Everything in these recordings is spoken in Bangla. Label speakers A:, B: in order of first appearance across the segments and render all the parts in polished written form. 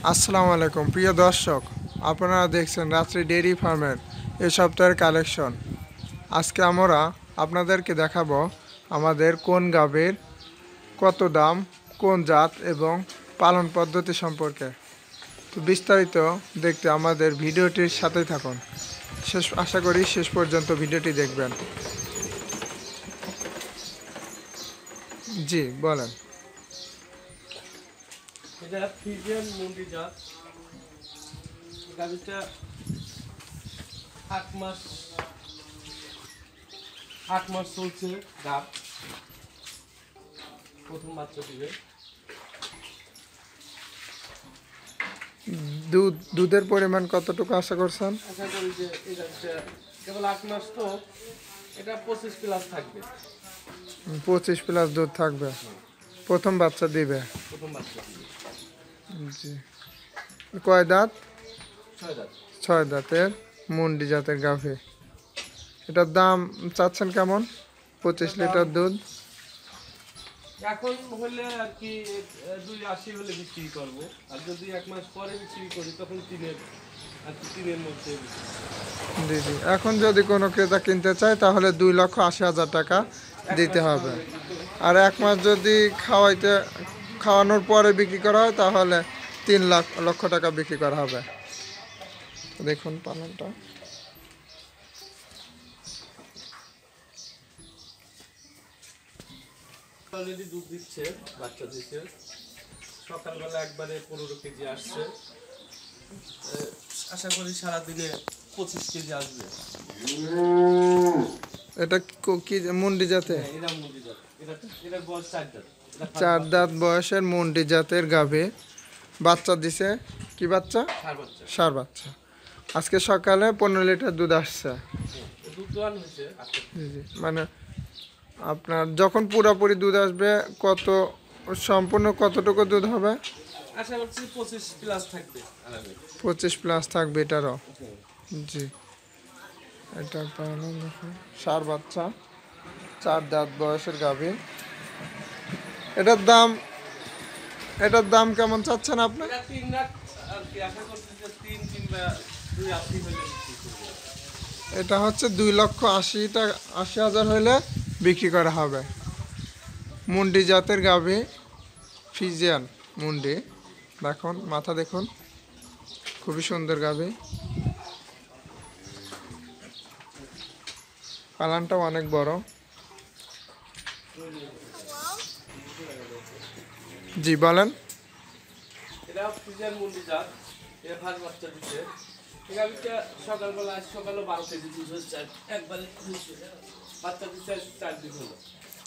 A: আসসালামু আলাইকুম প্রিয় দর্শক, আপনারা দেখছেন রাত্রি ডেইরি ফার্মের এই সপ্তাহের কালেকশন। আজকে আমরা আপনাদেরকে দেখাবো আমাদের কোন গাভীর কত দাম, কোন জাত এবং পালন পদ্ধতি সম্পর্কে। তো বিস্তারিত দেখতে আমাদের ভিডিওটির সাথেই থাকুন। আশা করি শেষ পর্যন্ত ভিডিওটি দেখবেন। জি বলেন।
B: এটা ফ্রিজিয়ান মুন্ডি জাত। গাভীটা 8 মাস চলছে গাভ, প্রথম বাচ্চা দিবে।
A: দুধের পরিমাণ কতটুকু আশা করছেন?
B: আশা করি যে এই গাভীটা কেবল 8 মাস, তো এটা 25 প্লাস থাকবে।
A: 25 প্লাস দুধ থাকবে, প্রথম বাচ্চা দিবে।
B: প্রথম বাচ্চা দিবে।
A: জি। কয় দাঁত?
B: 6 দাঁত।
A: 6 দাঁতের মুন্ডি জাতের গাভী। এটার দাম চাচ্ছেন কেমন? 25 লিটার দুধ
B: এখন হলে আর কি 2.80 হলে বিক্রি করবো, আর যদি 1 মাস পরে বিক্রি করি তখন 3-এর মধ্যে।
A: জি জি। এখন যদি কোনো ক্রেতা কিনতে চায় তাহলে 2,80,000 টাকা দিতে হবে, আর 1 মাস যদি খাওয়ানোর পরে বিক্রি করা হয় তাহলে 3 লক্ষ টাকা বিক্রি করা হবে। দেখুন পালনটা।
B: অলরেডি দুধ দিচ্ছে, বাচ্চা দিচ্ছে। সকালবেলা একবারে 15 কেজি আসছে। আশা করি সারাদিনে 25 কেজি আসবে।
A: এটা কি মুন্ডি জাতে?
B: এরা মুন্ডি জাত। এটার বয়স 4 দাঁত।
A: 4 দাঁত বয়সের মুন্ডি জাতের গাভী। বাচ্চা দিছে কি বাচ্চা? ষাঁড় বাচ্চা। আজকে সকালে 15 লিটার দুধ আসছে।
B: দুধ দোয়ান হয়েছে।
A: মানে আপনার যখন পুরোপুরি দুধ আসবে সম্পূর্ণ কতটুকু দুধ হবে?
B: আশা করছি 25 প্লাস থাকবে।
A: 25 প্লাস থাকবে এটারও। জি। এটা পালন দেখুন, ষাঁড় বাচ্চা, 4 দাঁত বয়সের গাভী। এটার দাম কেমন চাচ্ছেন আপনি?
B: 3 লাখ আর কি আশা করছি যে 3 কিংবা 2.80 হলে বিক্রি করব।
A: এটা হচ্ছে 2,80,000 হলে বিক্রি করা হবে। মুন্ডি জাতের গাভী, ফ্রিজিয়ান মুন্ডি। দেখুন মাথা দেখুন, খুবই সুন্দর গাভী। পালানটাও অনেক বড়। জি বলেন।
B: এটা ফ্রিজিয়ান মুন্ডি জাত। এর ফার্স্ট বাচ্চা দিচ্ছে। এই গাভীটা সকালবেলা সকালে 12 কেজি দুধ হচ্ছে একবারে। বাচ্চা দিচ্ছে 4 দিন হলো।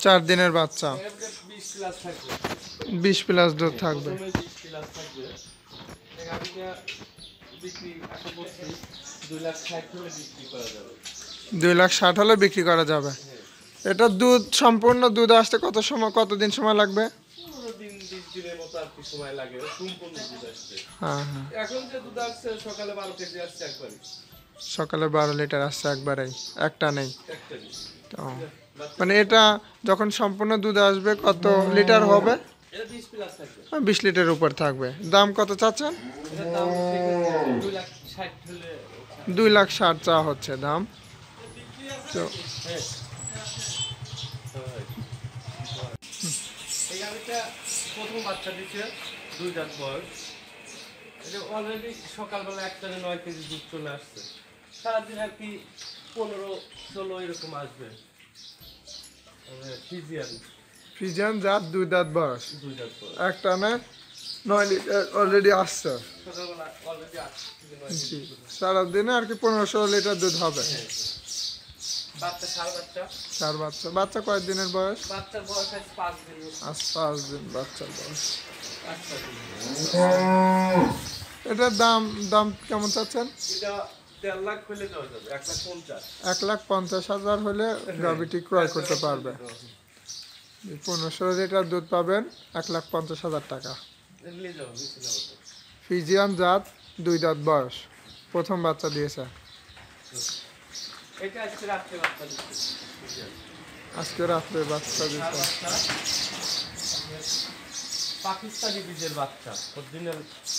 A: 4 দিনের বাচ্চা।
B: 20 প্লাস থাকবে।
A: 20 প্লাস দুধ থাকবে।
B: 20 প্লাস থাকবে। এই গাভীটা বিক্রি আশা করছি 2,60,000 হলে বিক্রি করা যাবে।
A: 2,60,000 হলে বিক্রি করা যাবে। এটা দুধ সম্পূর্ণ দুধ আসতে কতদিন সময় লাগবে?
B: 15-20 দিনের মতো আর কি সময় লাগে সম্পূর্ণ দুধ আসতে।
A: হ্যাঁ হ্যাঁ।
B: এখন যে দুধ আসছে সকালে 12 কেজি আসছে একবারে।
A: সকালে 12 লিটার আসছে একবারেই, একটা নেই।
B: একটা দিন।
A: তো মানে এটা যখন সম্পূর্ণ দুধ আসবে কত লিটার হবে?
B: এটা 20 প্লাস থাকবে।
A: 20 লিটার উপর থাকবে। দাম কত চাচ্ছেন?
B: এটার দাম হচ্ছে 2,60,000 হলে।
A: 2,60,000 চা হচ্ছে দাম। তো
B: এই গাভীটা প্রথম বাচ্চা দিচ্ছে, 2 দাঁত বয়স। এটা অলরেডি সকালবেলা একটানে 9 কেজি দুধ চলে আসছে। সারাদিন আর কি 15-16 এরকম আসবে।
A: ফ্রিজিয়ান জাত 2 দাঁত বয়স,
B: 2 দাঁত বয়স।
A: একটা না 9 লিটার অলরেডি আসছে।
B: সকালবেলা অলরেডি 8 থেকে 9
A: জি,
B: কেজি।
A: সারাদিনে আর কি 15-16 লিটার দুধ হবে।
B: বাচ্চা ষাঁড় বাচ্চা।
A: ষাঁড় বাচ্চা। বাচ্চা কয় দিনের বয়স?
B: বাচ্চার বয়স আছে 5 দিন।
A: আজ 5 দিন বাচ্চার বয়স।
B: 5 দিন।
A: এটার দাম কেমন চাচ্ছেন?
B: এটা 1.5 লাখ হলে দেওয়া যাবে। 1,50,000।
A: 1,50,000 হলে গাভীটি ক্রয় করতে পারবে। 15-16 লিটার দুধ পাবেন 1,50,000 টাকা।
B: নিয়ে যাবো, বেশি না হতো।
A: ফ্রিজিয়ান জাত 2 দাঁত বয়স, প্রথম বাচ্চা দিয়েছে।
B: এটা আজকে রাত্রে বাচ্চা দিচ্ছে।
A: আজকে রাত্রে বাচ্চা দিয়েছে।
B: পাকিস্তানি বীজের বাচ্চা অরিজিনাল।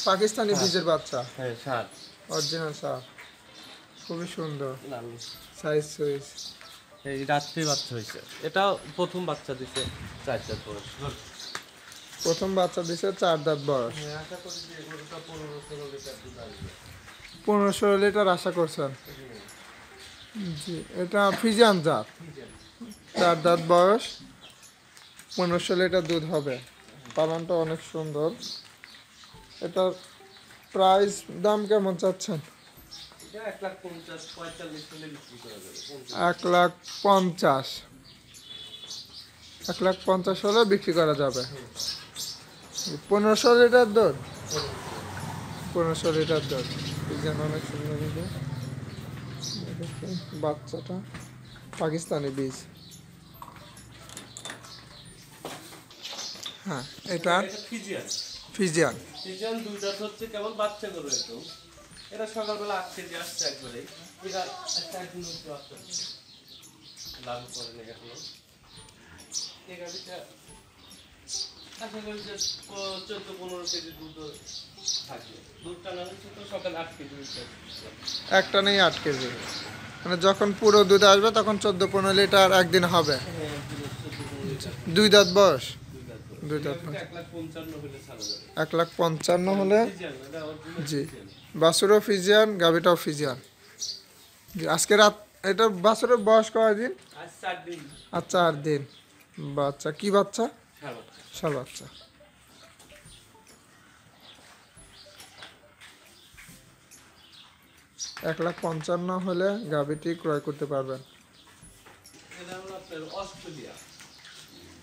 A: পাকিস্তানি বীজের বাচ্চা,
B: হ্যাঁ সার
A: অরিজিনাল সার, খুবই সুন্দর
B: লাল।
A: সাইজ সুইজ।
B: এই রাত্রি বাচ্চা হয়েছে, এটা প্রথম বাচ্চা দিছে 4 দাঁত বয়স।
A: প্রথম বাচ্চা দিছে 4 দাঁত বয়স।
B: আশা করি যে গরুটা 15-16 লিটার দুধ আসবে।
A: 15-16 লিটার আশা করছেন? জি, এটা ফিজিয়ান জাত, 4 দাঁত বয়স, 1500 লিটার দুধ হবে। পালনটা অনেক সুন্দর। এটার প্রাইস দাম কেমন চাচ্ছেন?
B: এটা 1,50,45 হলে বিক্রি করা যাবে।
A: 1,50,000, 1,50,000 হলে বিক্রি করা যাবে। 1500 লিটার দুধ, 1500 লিটার দুধ। ফিজিয়ান অনেক সুন্দর কিন্তু। দেখুন বাচ্চাটা, পাকিস্তানি বীজ। হ্যাঁ, এটা
B: এটা ফিজিয়ান।
A: ফিজিয়ান।
B: ফিজিয়ান 2 দাঁত হচ্ছে, কেবল বাচ্চা গরু একদম। এটা সকালবেলা 8 কেজি আসছে একবারে। এটা একটা একদিন হচ্ছে বাচ্চা লাগু করে নেই এখনো। এই গাড়িটা আশা করি যে 14-15 কেজি দুধ থাকবে। দুধ টানা হচ্ছে তো সকাল 8 কেজি হচ্ছে।
A: একটা নেই 8 কেজি, মানে যখন পুরো দুধ আসবে তখন 14-15 লিটার একদিন হবে।
B: হ্যাঁ, একদিন 14-15 লিটার।
A: 2 দাঁত বয়স, 2
B: দুই
A: দাঁত
B: দাঁত
A: বয়স।
B: 1,55,000 হলে ছাড়া যাবে।
A: 1,55,000 হলে।
B: ফিজিয়ান, এটা original
A: জি,
B: ফিজিয়ান।
A: বাছুরও ফিজিয়ান, গাভিটাও ফিজিয়ান। জি, আজকে রাত এটা বাছুরের বয়স কয়দিন?
B: আজ 4 দিন।
A: আর 4 দিন। বাচ্চা কি বাচ্চা?
B: ছাড়া।
A: ষাঁড় বাচ্চা। $1,55,000 হলে গাভিটি ক্রয় করতে পারবেন।
B: এটা হলো আপনার অস্ট্রেলিয়া।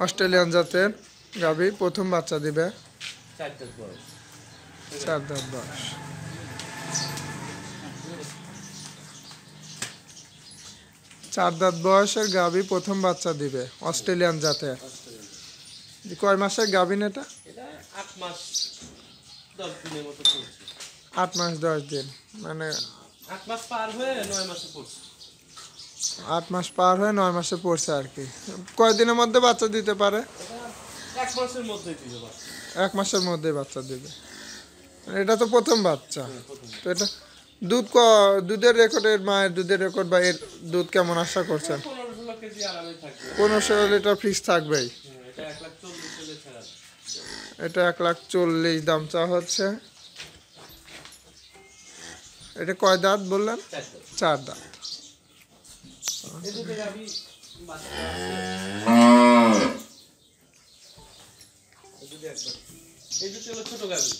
A: অস্ট্রেলিয়ান জাতের গাভি, প্রথম বাচ্চা দিবে,
B: 4 দাঁত বয়স।
A: 4 দাঁত বয়স। 4 দাঁত বয়সের গাভি প্রথম বাচ্চা দিবে, অস্ট্রেলিয়ান জাতের।
B: অস্ট্রেলিয়া।
A: কয় মাসের গাভিন এটা?
B: এটা 8 মাস 10 দিনের মতো চলছে।
A: 8 মাস 10 দিন, মানে
B: 8 মাস পার হয়ে 9 মাসে পড়ছে।
A: 8 মাস পার হয়ে 9 মাসে পড়ছে আর কি। কয় দিনের মধ্যে বাচ্চা দিতে পারে?
B: এটা 1 মাসের মধ্যেই দিতে পারছে।
A: 1 মাসের মধ্যে বাচ্চা দিবে। এটা তো প্রথম বাচ্চা। তো এটা দুধের রেকর্ডের, মায়ের দুধের রেকর্ড বা এর দুধ কেমন আশা করছেন?
B: 15-16 কেজি আরামে থাকবে।
A: 1500 লিটার ফিক্স থাকবেই।
B: এটা 1,40,000 হলে ছাড়া যাবে।
A: এটা 1,40,000 দাম চা হচ্ছে। এটা কয় দাঁত বললেন?
B: 4 দাঁত।
A: 4 দাঁত।
B: এই দুটো গাভী বাচ্চা আছে। এই দুটো হলো ছোট গাভী।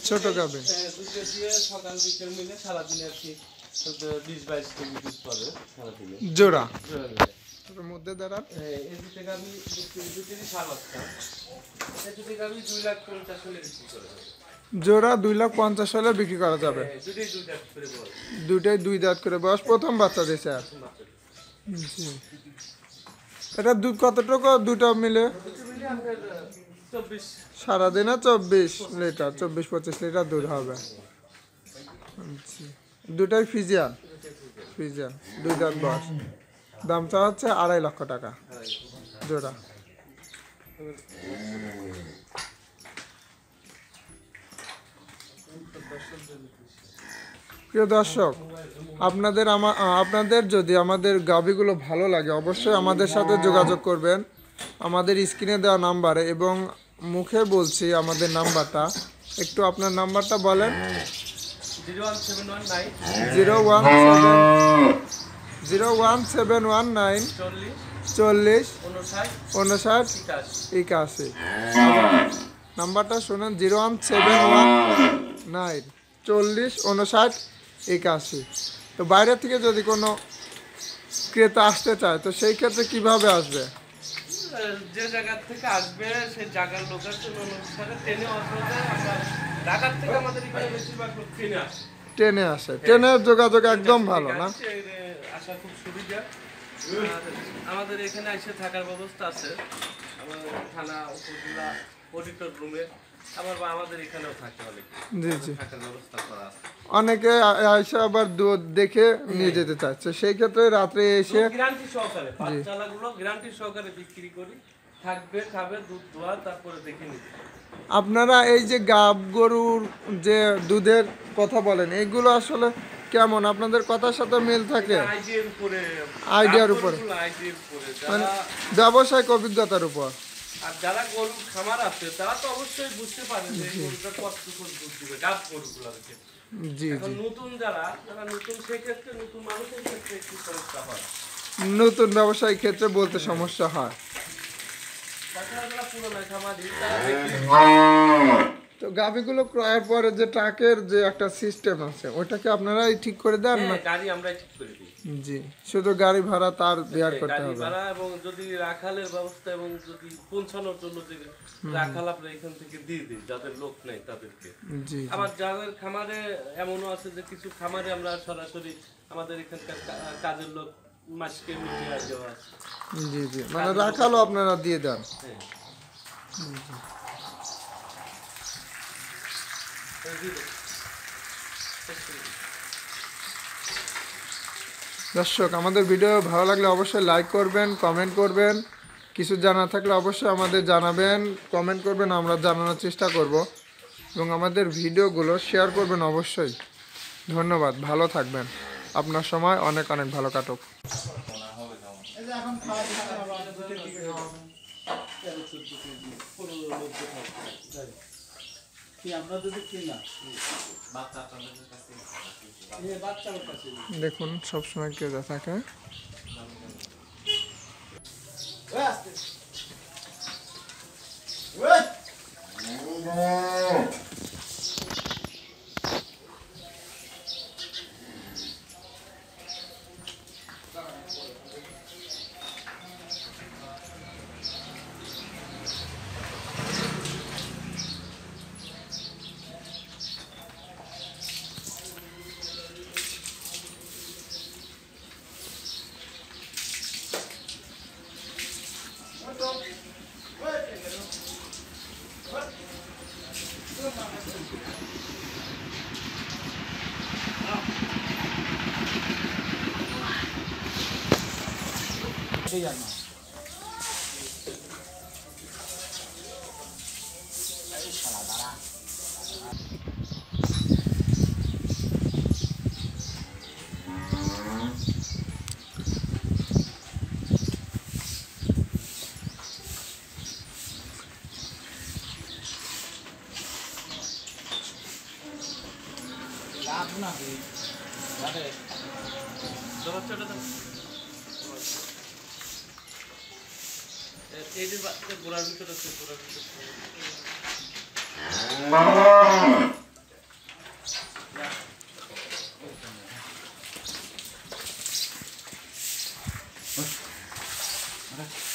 A: ছোট গাভী।
B: দুটো দিয়ে সকাল বিকেল মিলে সারাদিনে আর কি 20-22 কেজি দুধ পাবে সারাদিনে।
A: জোড়া।
B: জোড়া মিলে।
A: এটার মধ্যে দাঁড়ান।
B: এই দুটো গাভী দুটোরই সার বাচ্চা। এই দুটো গাভী 2,50,000 হলে বিক্রি করে দেবে।
A: জোড়া 2,50,000 হলে বিক্রি করা যাবে।
B: দুটোই 2 দাঁত করে বল।
A: দুইটাই 2 দাঁত করে বয়স, প্রথম বাচ্চা দিছে। জি। এটা দুধ কতটুকু দুটো মিলে?
B: দুটো মিলে আপনার 24।
A: সারাদিনে 24 লিটার, 24-25 লিটার দুধ হবে। জি। দুটাই ফিজিয়ান, ফিজিয়ান 2 দাঁত বয়স। দামটা হচ্ছে 2.5 লক্ষ টাকা জোড়া। প্রিয় দর্শক, আপনাদের যদি আমাদের গাভীগুলো ভালো লাগে অবশ্যই আমাদের সাথে যোগাযোগ করবেন আমাদের স্ক্রিনে দেওয়া নাম্বারে, এবং মুখে বলছি আমাদের নাম্বারটা। একটু আপনার নাম্বারটা বলেন।
B: 01719
A: 01719 40 59 81। নাম্বারটা শুনেন, 01719 40 59 81। তো বাইরে থেকে যদি কোনো ক্রেতা আসতে চায় তো সেই ক্ষেত্রে কিভাবে আসবে?
B: যে জায়গা থেকে আসবে সেই জায়গার লোকেশন অনুসারে ট্রেনে আসবে। আমরা ঢাকার থেকে আমাদের এখানে বেশিরভাগ লোক ট্রেনে আসে।
A: ট্রেনে আসে, ট্রেনের যোগাযোগ একদম ভালো না?
B: আসা খুব সুবিধা। আর আমাদের এখানে এসে থাকার ব্যবস্থা আছে, আমাদের থানা উপজেলা অডিটর রুমে, আবার আমাদের এখানেও থাকে অনেক।
A: জি জি।
B: থাকার ব্যবস্থা করা আছে।
A: অনেকে এসে আবার দুধ দেখে নিয়ে যেতে চাচ্ছে, সেই ক্ষেত্রে রাত্রে এসে
B: গ্যারান্টি সহকারে বাচ্চাগুলো গ্যারান্টি সহকারে বিক্রি করি। থাকবে, খাবে, দুধ দোয়া, তারপরে দেখে নিবে।
A: আপনারা এই যে গাব গরুর যে দুধের কথা বলেন এগুলো আসলে কেমন আপনাদের কথার সাথে মিল থাকে?
B: আইডিয়ার উপরে,
A: আইডিয়ার উপরে,
B: আইডিয়ার উপরে
A: মানে
B: যারা
A: ব্যবসায়িক অভিজ্ঞতার উপর।
B: আর যারা গরুর খামার আছে তারা তো অবশ্যই বুঝতে পারে যে এই গরুটা কতটুকু দুধ দিবে গাব গরুগুলোর ক্ষেত্রে।
A: জি
B: এখন
A: জি,
B: নতুন যারা নতুন সেক্ষেত্রে নতুন মানুষের ক্ষেত্রে একটু সমস্যা হয়।
A: নতুন ব্যবসায়িক ক্ষেত্রে বলতে সমস্যা হয়।
B: তাছাড়া যারা পুরোনো খামারি তারা দেখবে
A: তো গাভিগুলো ক্রয়ের পরে যে ট্রাকের যে একটা সিস্টেম আছে ওটাকে আপনারাই ঠিক করে দেন না?
B: হ্যাঁ, গাড়ি আমরাই ঠিক করে দিই।
A: জি, শুধু গাড়ি ভাড়া তার বেয়ার করতে
B: গাড়ি
A: হবে।
B: ভাড়া এবং যদি রাখালের ব্যবস্থা এবং যদি পৌঁছানোর জন্য যে রাখাল আমরা এখান থেকে দিয়ে দিই যাদের লোক নেই তাদেরকে।
A: জি
B: আবার যাদের খামারে এমনও আছে যে কিছু খামারে আমরা সরাসরি আমাদের এখানকার কাজের লোক মাসকে মিলিয়ে দেওয়া আছে।
A: জি জি, মানে রাখালও আপনারা দিয়ে দেন।
B: হ্যাঁ।
A: দর্শক, আমাদের ভিডিও ভালো লাগলে অবশ্যই লাইক করবেন, কমেন্ট করবেন, কিছু জানা থাকলে অবশ্যই আমাদের জানাবেন, কমেন্ট করবেন, আমরা জানানোর চেষ্টা করব এবং আমাদের ভিডিওগুলো শেয়ার করবেন অবশ্যই। ধন্যবাদ, ভালো থাকবেন, আপনার সময় অনেক অনেক ভালো কাটুক। দেখুন সবসময় কেজা থাকে।
B: এই যে গোড়ার ভিতরে আছে, গোড়ার ভিতরে
C: Okay.